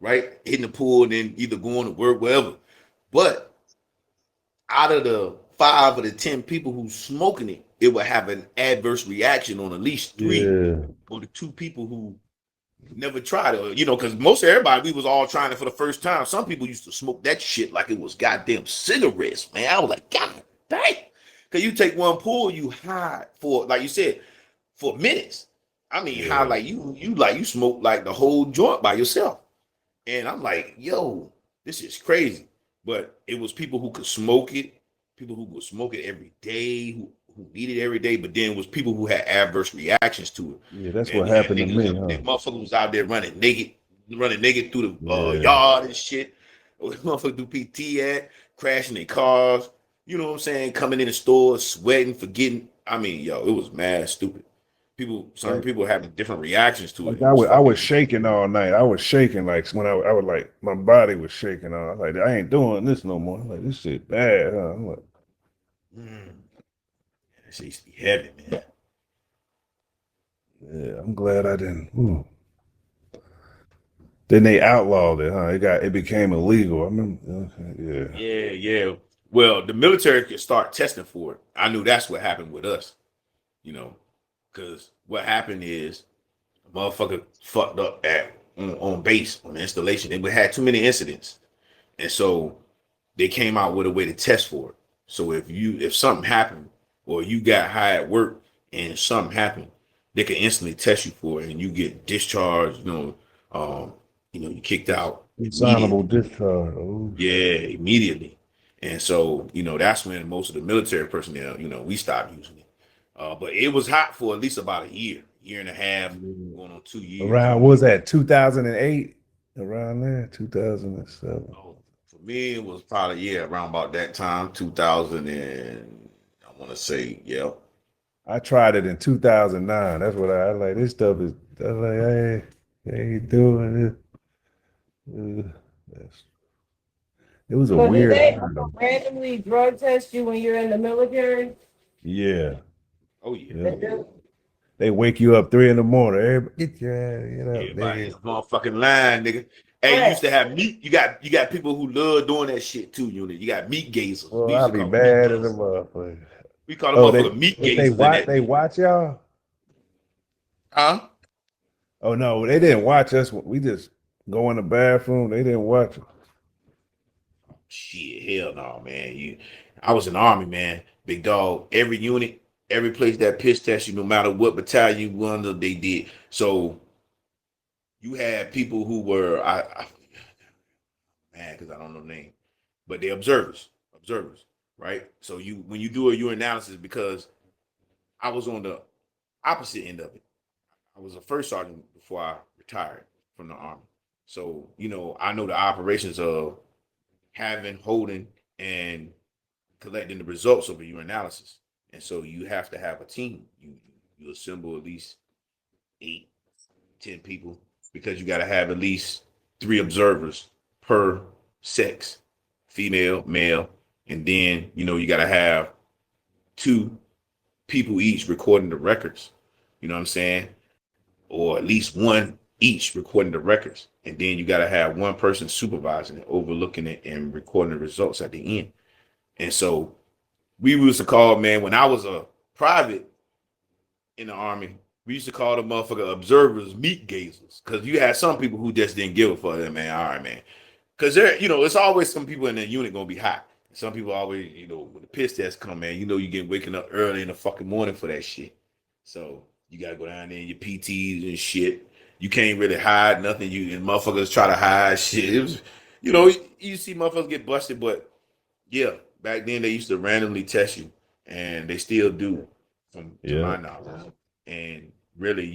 right? Hitting the pool and then either going to work, wherever. But out of the 5 or the 10 people who's smoking it, it will have an adverse reaction on at least 3 Yeah. or the 2 people who never tried it. You know, because most of everybody, we was all trying it for the first time. Some people used to smoke that shit like it was goddamn cigarettes, man. I was like, God dang. Because you take one pull, you high for, like you said, for minutes. I mean, Yeah. how like you smoke like the whole joint by yourself. And I'm like, yo, this is crazy. But it was people who could smoke it, people who would smoke it every day, who eat it every day, but then it was people who had adverse reactions to it. Yeah, that's Man, what we had happened to niggas, me, huh? motherfuckers was out there running naked through the Yeah. yard and shit. Motherfuckers do PT at, crashing their cars. You know what I'm saying? Coming in the store, sweating, forgetting. I mean, yo, it was mad stupid. Some people having different reactions to it. Like I was shaking all night. I was shaking like when I was like my body was shaking. I was like, I ain't doing this no more. I'm like, this shit bad, huh? I'm like, That shit used to be heavy, man. yeah, I'm glad I didn't. Ooh. Then they outlawed it, huh? It became illegal. I remember. Okay, yeah. Yeah. Well, the military could start testing for it. I knew that's what happened with us, you know, because what happened is a motherfucker fucked up on base on the installation. And we had too many incidents, and so they came out with a way to test for it. So if something happened or you got high at work and something happened, they can instantly test you for it, and you get discharged. You kicked out Dishonorable immediately. discharge. Oh. Yeah, immediately. And so, that's when most of the military personnel, we stopped using it. But it was hot for at least about a year and a half, going on 2 years. Around what was that 2008? Around there, 2007. Oh, for me, it was probably around about that time, 2000 and I want to say, yeah. I tried it in 2009. That's what I like. This stuff is. I was like, hey, I ain't doing it. It was a So did weird they time. randomly drug test you when you're in the military? Yeah. Oh yeah. They do? They wake you up 3 a.m. Everybody, get your ass, Everybody in nigga. the motherfucking line, nigga. Hey, you used to have meat. You got people who love doing that shit too, unit. You got meat gazers. Well, We used I'll to be call them mad meat as a gazers. motherfucker. We call them Oh, motherfucker meat they gazers in watch. that They bitch. watch y'all. Huh? Oh no, they didn't watch us. We just go in the bathroom. They didn't watch us. Shit, hell no, man. I was in the army, man. Big dog. Every unit, every place that piss test you, no matter what battalion you were under, they did. So you had people who were man, because I don't know the name, but they're observers, right? So when you do a urinalysis, because I was on the opposite end of it. I was a first sergeant before I retired from the army. So, I know the operations of having, holding, and collecting the results of a urinalysis. And so you have to have a team. You assemble at least 8, 10 people because you got to have at least 3 observers per sex, female, male, and then you got to have 2 people each recording the records. You know what I'm saying? Or at least 1 each recording the records, and then you got to have 1 person supervising it, overlooking it, and recording the results at the end. And so we used to call, man, when I was a private in the army, we used to call the motherfucker observers meat gazers, because you had some people who just didn't give a fuck. That man, all right, man, because it's always some people in the unit gonna be hot. Some people always, when the piss test come, man, you get waking up early in the fucking morning for that shit. So you gotta go down there in your PTs and shit. You can't really hide nothing. And motherfuckers try to hide shit. It was, you see motherfuckers get busted, but yeah, back then they used to randomly test you, and they still do, to my knowledge. And really,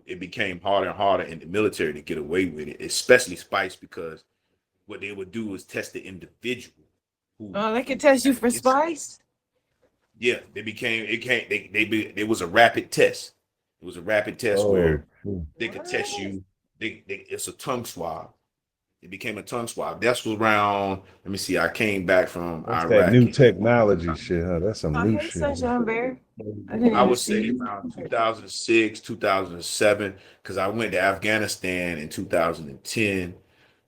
it became harder and harder in the military to get away with it, especially spice, because what they would do is test the individual. Oh, they can test you for spice? Yeah, it was a rapid test. It was a rapid test where they could test you. It's a tongue swab. It became a tongue swab. That's around. Let me see. I came back from That's that new Iraq. technology shit, huh? That's some Oh, new hey, shit. Sunshine Bear. I didn't I even would see say you. around 2006, 2007, because I went to Afghanistan in 2010.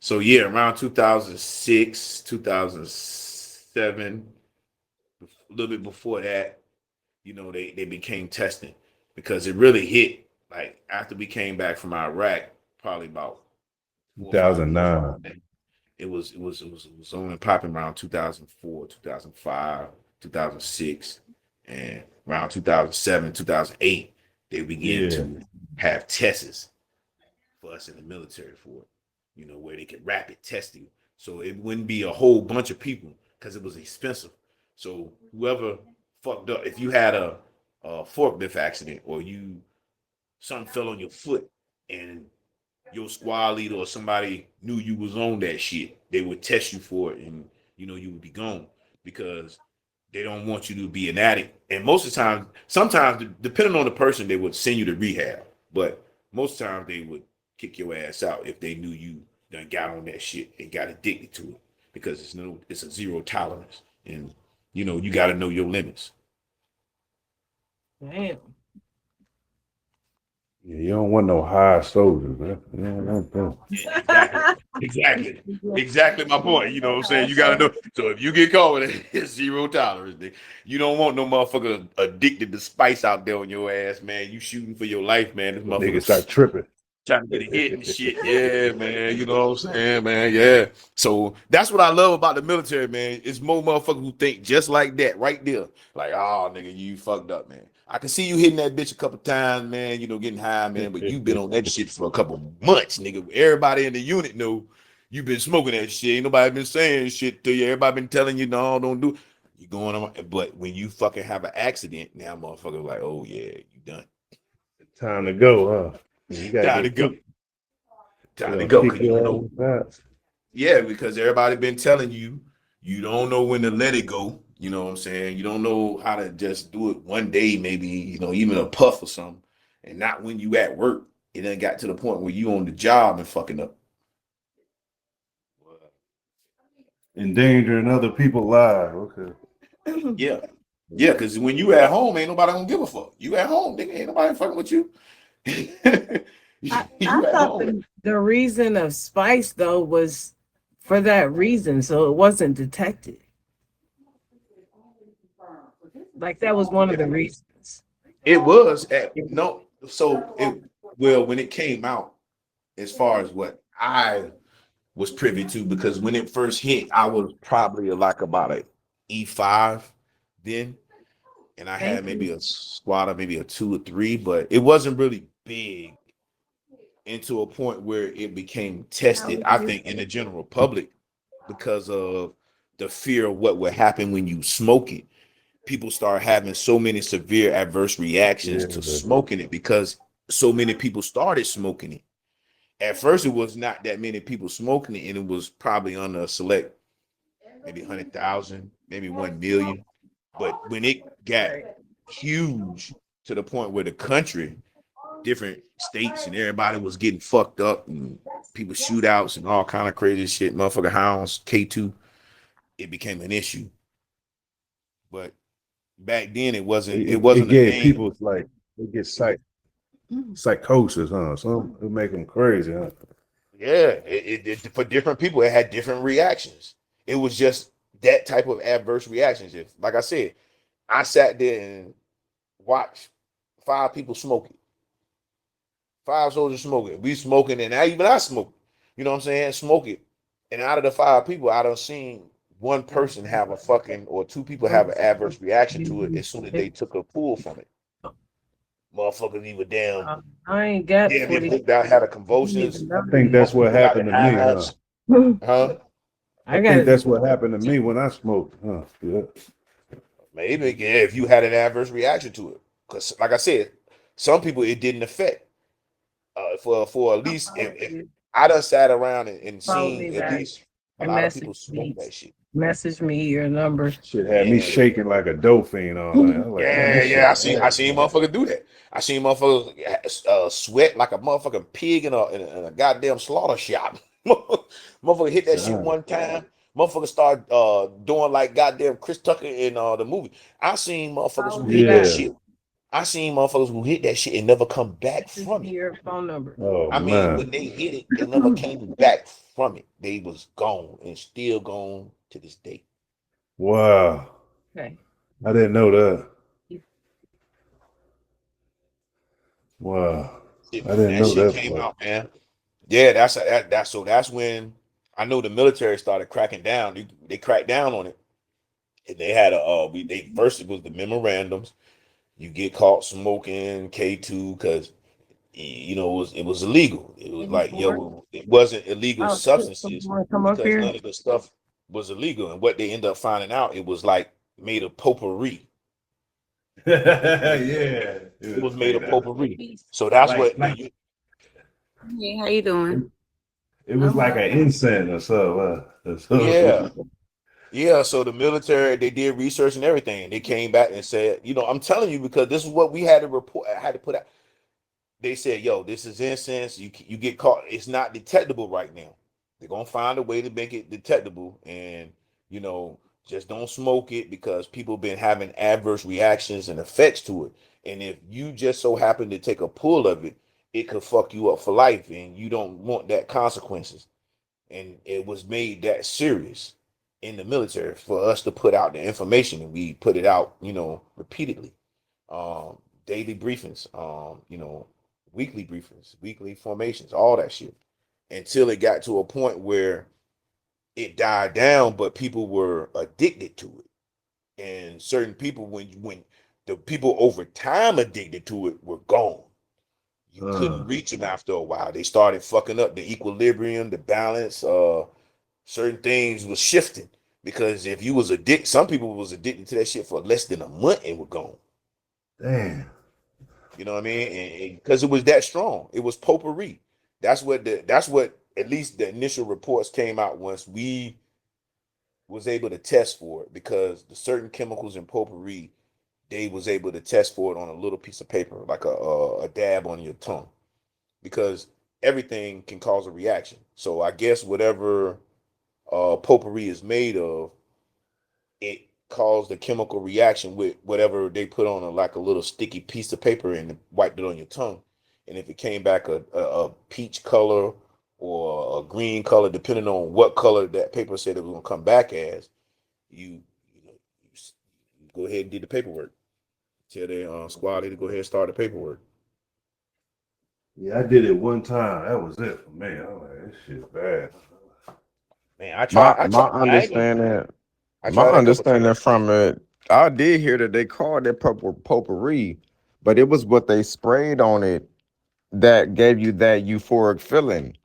So yeah, around 2006, 2007, a little bit before that, they became testing because it really hit like after we came back from Iraq, probably about 4 or 5 years. 2009. It was only popping around 2004, 2005, 2006, and around 2007, 2008, they began Yeah. to have tests for us in the military for it, where they could rapid test you. So it wouldn't be a whole bunch of people because it was expensive. So whoever fucked up, if you had a forklift accident or something fell on your foot and your squad leader or somebody knew you was on that shit, they would test you for it, and you would be gone because they don't want you to be an addict. And most of the time, sometimes depending on the person, they would send you to rehab, but most times they would kick your ass out if they knew you done got on that shit and got addicted to it because it's a zero tolerance, and you got to know your limits. Damn. Yeah, you don't want no high soldiers, man. You don't want them. Exactly my point. You know what I'm saying? You gotta know. So if you get caught with it, it's zero tolerance. You don't want no motherfucker addicted to spice out there on your ass, man. You shooting for your life, man. This Niggas motherfucker start tripping. trying to get a hit and shit. Yeah, man. You know what I'm saying, man? Yeah. So that's what I love about the military, man. It's more motherfuckers who think just like that right there. Like, oh, nigga, you fucked up, man. I can see you hitting that bitch a couple times, man, getting high, man, but you've been on that shit for a couple months, nigga. Everybody in the unit know you've been smoking that shit. Ain't nobody been saying shit to you. Everybody been telling you, no, don't do it. You going on, but when you fucking have an accident, now motherfuckers like, oh yeah, you done. Time to go, huh? You gotta Time to get go. kicked. Time to They'll go. kick Cause you your know, ass out. yeah, because everybody been telling you, you don't know when to let it go. You know what I'm saying? You don't know how to just do it one day, maybe, even a puff or something. And not when you at work. It done got to the point where you on the job and fucking up. Endangering other people's lives. Okay. Yeah. Yeah, because when you at home, ain't nobody gonna give a fuck. You at home, nigga, ain't nobody fucking with you. I You at thought home. the reason of spice though was for that reason, so it wasn't detected. Like that was one of the reasons. It was no, so when it came out, as far as what I was privy to, because when it first hit, I was probably like about a E5 then, and I had Thank maybe you. a squad of maybe a 2 or 3, but it wasn't really big into a point where it became tested, I think, in the general public because of the fear of what would happen when you smoke it. People start having so many severe adverse reactions to Yeah. smoking it because so many people started smoking it. At first, it was not that many people smoking it, and it was probably on a select, maybe 100,000, maybe 1 million. But when it got huge to the point where the country, different states, and everybody was getting fucked up, and people shootouts and all kind of crazy shit, motherfucker hounds, K2, it became an issue. But back then, it wasn't. It It wasn't a gave thing. people like they get psychosis, huh? Some it make them crazy, huh? Yeah, for different people, it had different reactions. It was just that type of adverse reactions. If, like I said, I sat there and watched 5 people smoke it, 5 soldiers smoke it. We smoking, and even I smoke. You know what I'm saying? Smoke it, and out of the 5 people, I done seen one person have a fucking or 2 people have an adverse reaction to it as soon as they took a pull from it. Motherfuckers even I ain't got damn near 40. flipped out, had a Didn't convulsions. even I think that's what Motherfuckers got happened to me, huh? hives. know. Huh? I I got think it. that's what happened to me when I smoked, huh? Yeah. Maybe yeah, if you had an adverse reaction to it, because like I said, some people it didn't affect. For at least if I done sat around and Follow me seen at back least a and lot of message people smoke me. that shit. message me your number. Shit had me Yeah. shaking like a dope fiend all night. I was like, man, Yeah, this yeah. shit. I seen motherfuckers do that. I seen motherfuckers sweat like a motherfucking pig in a goddamn slaughter shop. Motherfucker hit that shit one time. Motherfucker start doing like goddamn Chris Tucker in the movie. I seen motherfuckers who hit that Yeah. shit. I seen motherfuckers who hit that shit and never come back Message from me it. your phone number. Oh I mean, when man. they hit it, they never came back from it. They was gone and still gone to this day. Wow. Okay. I didn't know that. Wow. Shit, I when didn't that know shit that came part. out, man. Yeah, that's when I know the military started cracking down. They cracked down on it. And they had they first it was the memorandums. You get caught smoking K2 because it was illegal. It was like, it wasn't illegal Oh, shit. substances Someone come up because here. none of the stuff was illegal. And what they ended up finding out, it was like made of potpourri. Yeah. It was It made made of that. potpourri. So that's Like, what like Hey, how you doing? it was like an incense or so. yeah. Yeah, so the military, they did research and everything. They came back and said, I'm telling you because this is what we had to report. I had to put out. They said, "Yo, this is incense. You get caught. It's not detectable right now. They're gonna find a way to make it detectable, and you know, just don't smoke it because people been having adverse reactions and effects to it. And if you just so happen to take a pull of it, it could fuck you up for life, and you don't want that consequences." And it was made that serious in the military for us to put out the information, and we put it out, repeatedly. Daily briefings, weekly briefings, weekly formations, all that shit, until it got to a point where it died down, but people were addicted to it. And certain people, when the people over time addicted to it were gone, you couldn't reach them after a while. They started fucking up the equilibrium, the balance. Certain things was shifting because if you was addicted, some people was addicted to that shit for less than a month and were gone. damn. You know what I mean? And because it was that strong, it was potpourri. That's what at least the initial reports came out once we was able to test for it because the certain chemicals in potpourri they was able to test for it on a little piece of paper like a dab on your tongue because everything can cause a reaction. So I guess whatever potpourri is made of, it caused a chemical reaction with whatever they put on like a little sticky piece of paper and wiped it on your tongue. And if it came back a peach color or a green color, depending on what color that paper said it was gonna come back as, you go ahead and do the paperwork. Tell the squad to go ahead and start the paperwork. Yeah, I did it one time. That was it for me. I'm like, this shit bad. Man, I My tried. I my tried. I ain't gonna. understanding, I my tried that couple times. understanding from it, I did hear that they called it potpourri, but it was what they sprayed on it that gave you that euphoric feeling.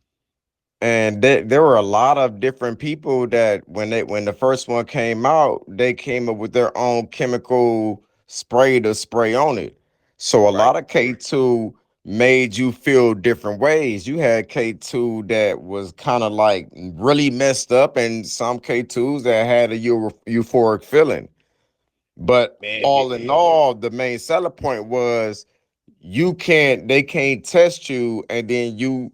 And there were a lot of different people that when the first one came out, they came up with their own chemical spray to spray on it. So a Right. lot of K2 made you feel different ways. You had K2 that was kind of like really messed up, and some K2s that had a euphoric feeling. But Man, all in all, the main selling point was they can't test you, and then you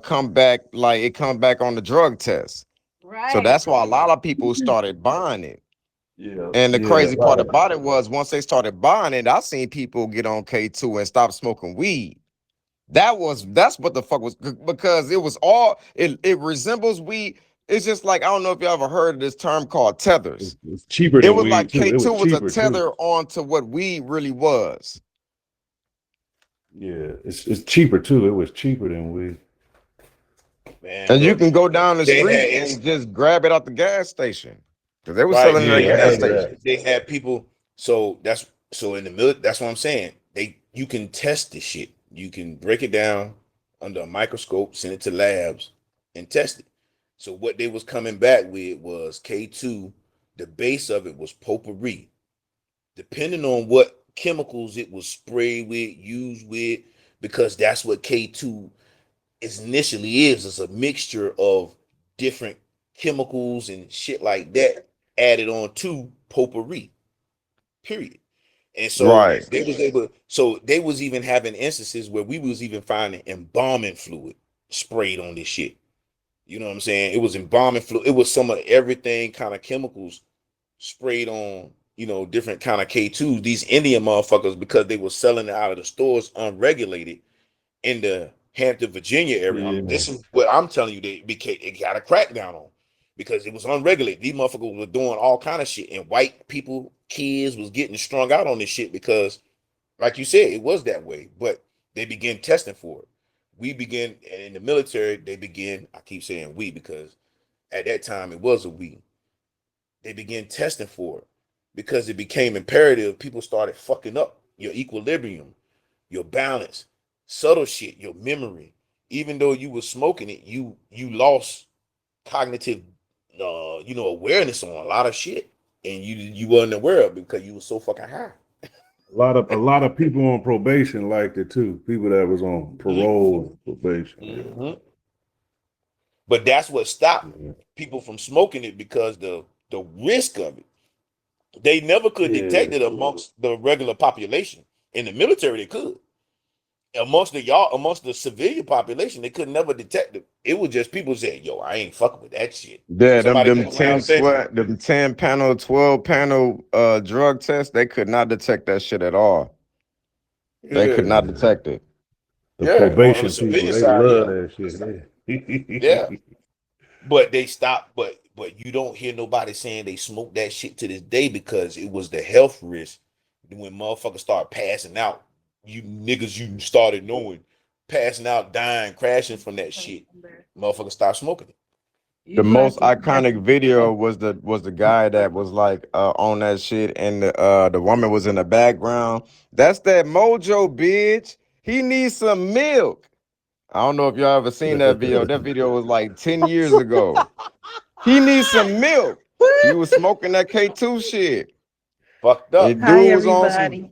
come back like it come back on the drug test. So Right. that's why a lot of people started buying it. Yeah, And the yeah, crazy part right. about it was once they started buying it, I seen people get on K2 and stop smoking weed. That's what the fuck was because it was all it resembles weed. It's just like I don't know if you ever heard of this term called tethers. It's cheaper It than was weed like too. It K2 was was a cheaper too. tether onto what weed really was. Yeah, it's cheaper too. It was cheaper than weed. man, And you look, can go down the they street had and just grab it out the gas station. Because they were right. selling it at They Yeah, I gas had heard of stations. that. they had people. So so in the middle. That's what I'm saying. You can test this shit. You can break it down under a microscope, send it to labs, and test it. So what they was coming back with was K2. The base of it was potpourri. Depending on what chemicals it was sprayed with, used with, because that's what K2 is initially is. It's a mixture of different chemicals and shit like that added on to potpourri. Period. And so Right. they was even having instances where we was even finding embalming fluid sprayed on this shit. You know what I'm saying? It was embalming fluid. It was some of everything kind of chemicals sprayed on, different kind of K2s. These Indian motherfuckers, because they were selling it out of the stores unregulated in the Hampton, Virginia area. This is what I'm telling you. It got a crackdown on because it was unregulated. These motherfuckers were doing all kind of shit, and white people, kids, was getting strung out on this shit because, like you said, it was that way. But they began testing for it. We began in the military. They began. I keep saying we because at that time it was a we. They began testing for it because it became imperative. People started fucking up your equilibrium, your balance, subtle shit, your memory. Even though you were smoking it, you lost cognitive, awareness on a lot of shit, and you weren't aware of it because you were so fucking high. A lot of people on probation liked it too. People that was on parole probation. Mm-hmm. But that's what stopped people from smoking it because the risk of it. They never could detect it amongst the regular population. In the military, they could. Amongst the civilian population, they could never detect it. It was just people saying, "Yo, I ain't fucking with that shit." Yeah, Somebody them come around saying, them 10 panel, 12 panel drug tests, they could not detect that shit at all. They could not detect it. The yeah, on the probation people, civilian they side, love yeah, that shit. yeah. But they stopped. But you don't hear nobody saying they smoked that shit to this day because it was the health risk. When motherfuckers start passing out, you niggas you started knowing, passing out, dying, crashing from that shit. Motherfuckers start smoking it. The You most have to iconic video was the guy that was like on that shit, and the woman was in the background. That's that Mojo bitch. He needs some milk. I don't know if y'all ever seen that video. That video was like 10 years ago. He needs some milk. He was smoking that K2 shit. Fucked up. And Hi, dude was on some, everybody.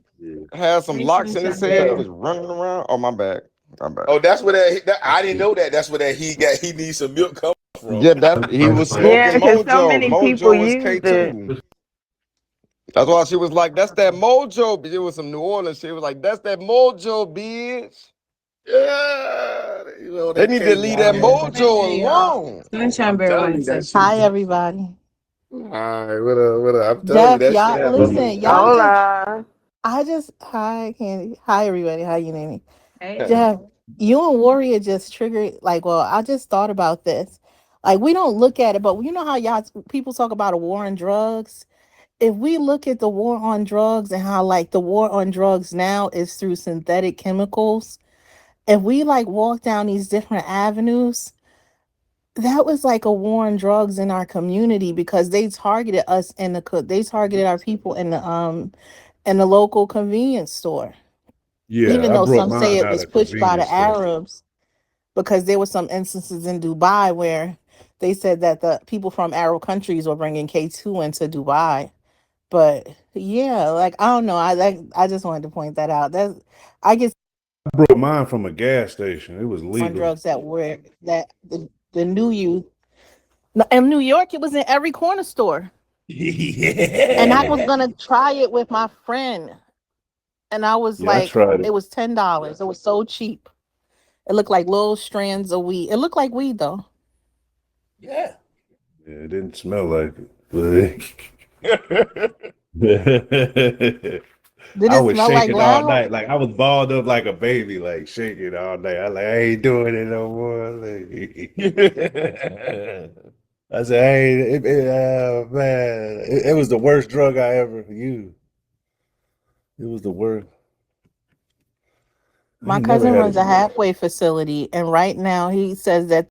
had some Hey, locks in his head, Sunshine. just running around. Oh, my bad. My bad. Oh, that's where I didn't know that. That's where he needs some milk come from. Yeah, that he was Yeah, smoking because so Mojo. many people Mojo was used it. K2. That's why she was like, "That's that Mojo." It was some New Orleans shit. It was like, "That's that Mojo, bitch." Yeah, They that need to cake. leave that Mojo Hey, y'all. alone. Sunshine I'm Bear telling wanted you to say that shit. Hi, something. everybody. All right, what up? I'm telling you Jeff, that shit y'all, happened. listen, Hola. hi, Candy. Hi, everybody. Hi, you name me. Hey, Jeff, you and Warrior just triggered, like, well, I just thought about this. Like, we don't look at it, but you know how people talk about a war on drugs? If we look at the war on drugs and how, like, the war on drugs now is through synthetic chemicals, if we, like, walk down these different avenues, that was like a war on drugs in our community because they targeted us they targeted our people in the local convenience store. Yeah, Even I though brought some say mine it out was of pushed by convenience the store. Arabs, because there were some instances in Dubai where they said that the people from Arab countries were bringing K2 into Dubai. But yeah, like I don't know, I just wanted to point that out. I get I brought mine from a gas station. It was on legal. drugs that the new you. No, in New York, it was in every corner store. And I was Yeah. gonna try it with my friend. And I was Yeah, I like, tried it it. was $10. It was so cheap. It looked like little strands of weed. It looked like weed though. Yeah. Yeah, it didn't smell like it. But Did I it was smell like shaking all loud? night. Like I was balled up like a baby, like shaking all night. I like, I ain't doing it no more. Like, I said, hey, man, it was the worst drug I ever used. It was the worst. I My ain't never cousin had runs a it. halfway facility, and right now he says that